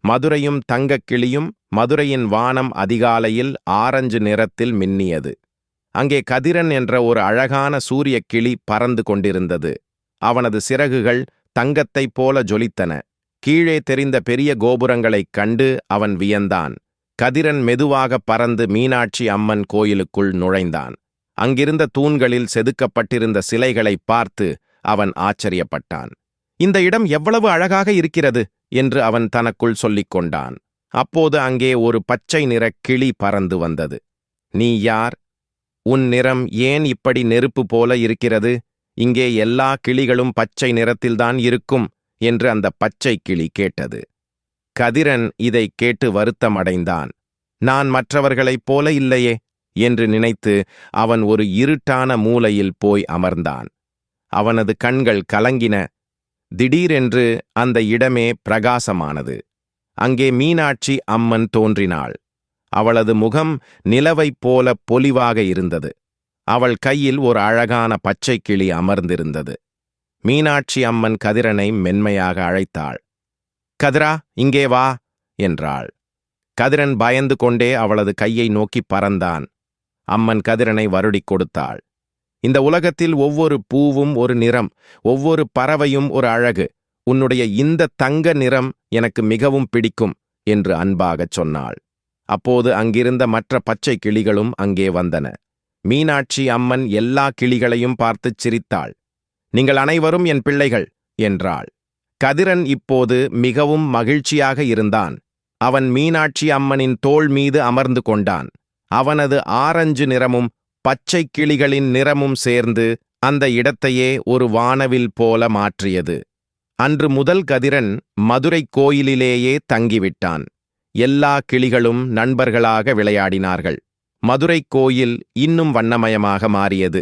மதுரையும் தங்கக் கிளியும். மதுரையின் வானம் அதிகாலையில் ஆரஞ்சு நிறத்தில் மின்னியது. அங்கே கதிரன் என்ற ஒரு அழகான சூரியக் கிளி பறந்து கொண்டிருந்தது. அவனது சிறகுகள் தங்கத்தைப் போல ஜொலித்தன. கீழே தெரிந்த பெரிய கோபுரங்களைக் கண்டு அவன் வியந்தான். கதிரன் மெதுவாக பறந்து மீனாட்சி அம்மன் கோயிலுக்குள் நுழைந்தான். அங்கிருந்த தூண்களில் செதுக்கப்பட்டிருந்த சிலைகளைப் பார்த்து அவன் ஆச்சரியப்பட்டான். இந்த இடம் எவ்வளவு அழகாக இருக்கிறது என்று அவன் தனக்குள் சொல்லிக் கொண்டான். அப்போது அங்கே ஒரு பச்சை நிறக் கிளி பறந்து வந்தது. நீ யார்? உன் நிறம் ஏன் இப்படி நெருப்பு போல இருக்கிறது? இங்கே எல்லா கிளிகளும் பச்சை நிறத்தில்தான் இருக்கும் என்று அந்த பச்சை கிளி கேட்டது. கதிரன் இதைக் கேட்டு வருத்தமடைந்தான். நான் மற்றவர்களைப் போல இல்லையே என்று நினைத்து அவன் ஒரு இருட்டான மூலையில் போய் அமர்ந்தான். அவனது கண்கள் கலங்கின. திடீரென்று அந்த இடமே பிரகாசமானது. அங்கே மீனாட்சி அம்மன் தோன்றினாள். அவளது முகம் நிலவைப் போல பொலிவாக இருந்தது. அவள் கையில் ஒரு அழகான பச்சை கிளி அமர்ந்திருந்தது. மீனாட்சி அம்மன் கதிரனை மென்மையாக அழைத்தாள். கதிரா, இங்கே வா என்றாள். கதிரன் பயந்து கொண்டே அவளது கையை நோக்கி பறந்தான். அம்மன் கதிரனை வருடிக் கொடுத்தாள். இந்த உலகத்தில் ஒவ்வொரு பூவும் ஒரு நிறம், ஒவ்வொரு பறவையும் ஒரு அழகு. உன்னுடைய இந்த தங்க நிறம் எனக்கு மிகவும் பிடிக்கும் என்று அன்பாகச் சொன்னாள். அப்போது அங்கிருந்த மற்ற பச்சை கிளிகளும் அங்கே வந்தன. மீனாட்சி அம்மன் எல்லா கிளிகளையும் பார்த்துச் சிரித்தாள். நீங்கள் அனைவரும் என் பிள்ளைகள் என்றாள். கதிரன் இப்போது மிகவும் மகிழ்ச்சியாக இருந்தான். அவன் மீனாட்சி அம்மனின் தோள் மீது அமர்ந்து கொண்டான். அவனது ஆரஞ்சு நிறமும் பச்சை கிளிகளின் நிறமும் சேர்ந்து அந்த இடத்தையே ஒரு வானவில் போல மாற்றியது. அன்று முதல் கதிரன் மதுரை கோயிலிலேயே தங்கிவிட்டான். எல்லா கிளிகளும் நண்பர்களாக விளையாடினார்கள். மதுரை கோயில் இன்னும் வண்ணமயமாக மாறியது.